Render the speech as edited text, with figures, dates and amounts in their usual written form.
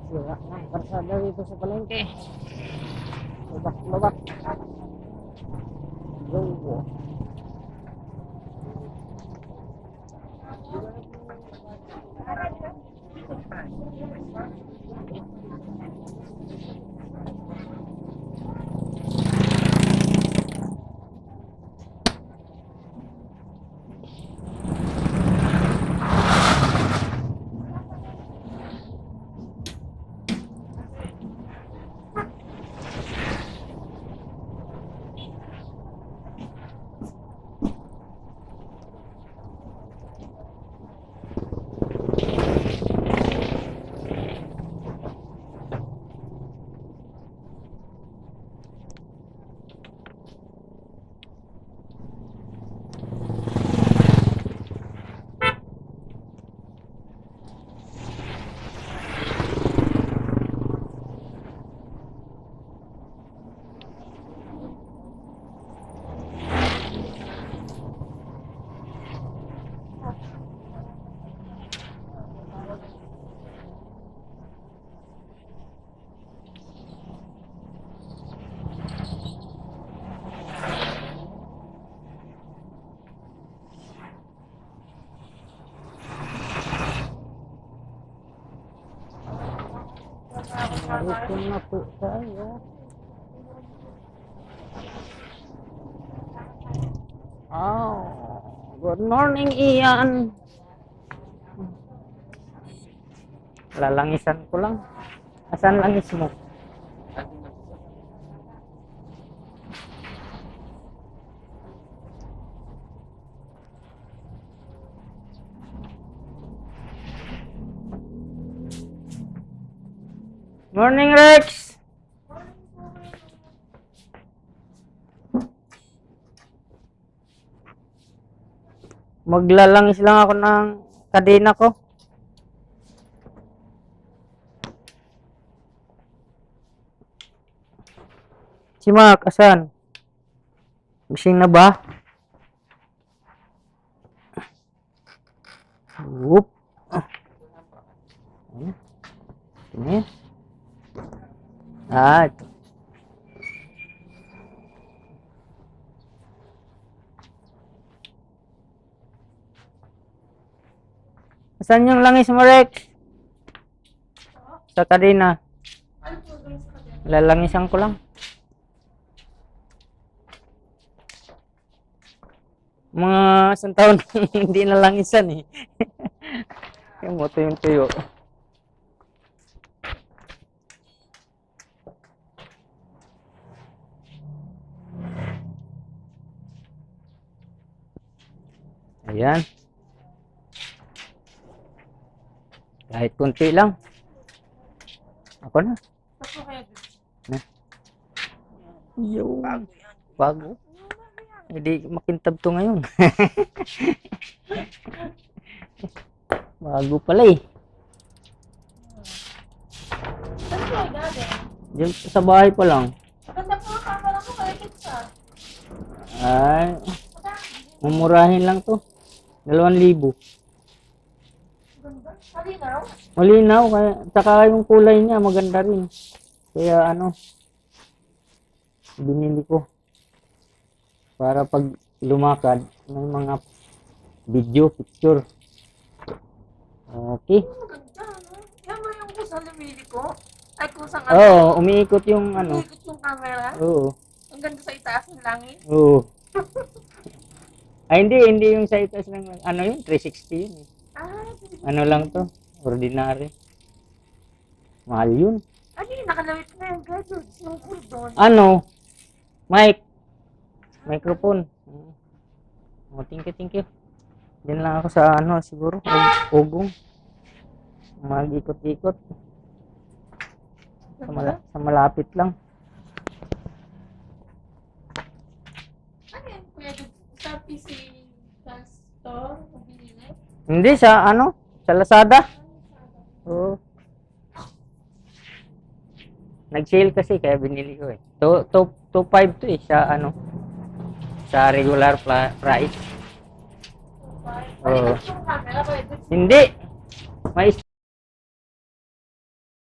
Sira ng karsada dito sa palengke. Lubak. Go. Narito na po tayo. Good morning, Ian. Lalangisan ko lang. Asan langis mo? Morning, Rex. Maglalangis lang ako ng kadena ko. Si Mark, asan? Gising na ba? Whoop. Ini. Ito. Saan yung langis mo, Rex? Sa kadena. Lalangisan ko lang. Mga isang taon hindi nalangisan eh. Yung moto yung tuyo. Ayan. Kahit kunti lang. Ako na. Yo. Bago. Hindi makintab to ngayon. Bago pala eh. Diyan sa bahay pa lang. Ay. Mumurahin lang to. 2,000. Malinaw? Malinaw. Kaya, saka yung kulay niya maganda rin. Kaya binili ko. Para pag lumakad, may mga video, picture. Okay. Maganda, no? Yan ba yung kusang lumili ko? Ay, kusang Oo, umiikot yung umiikot yung camera? Oo. Ang ganda sa itaas ng langit? Oo. Ay, hindi yung sa itaas ng, yun, 360 yun. Lang to, ordinary. Mahal yun. Nakalawit na yung gadgets, yung cordon. Microphone. Thank you. Diyan lang ako sa siguro, ugong. Mag-ikot-ikot. Sa malapit lang. Ano yan, kuya? Sa PC store? Mabili? Hindi, sa Lazada. Oo. Nag-sale kasi, kaya binili ko eh. 2.5 to eh, sa regular price. Ay, Oo. yung camera, pwede. Hindi. May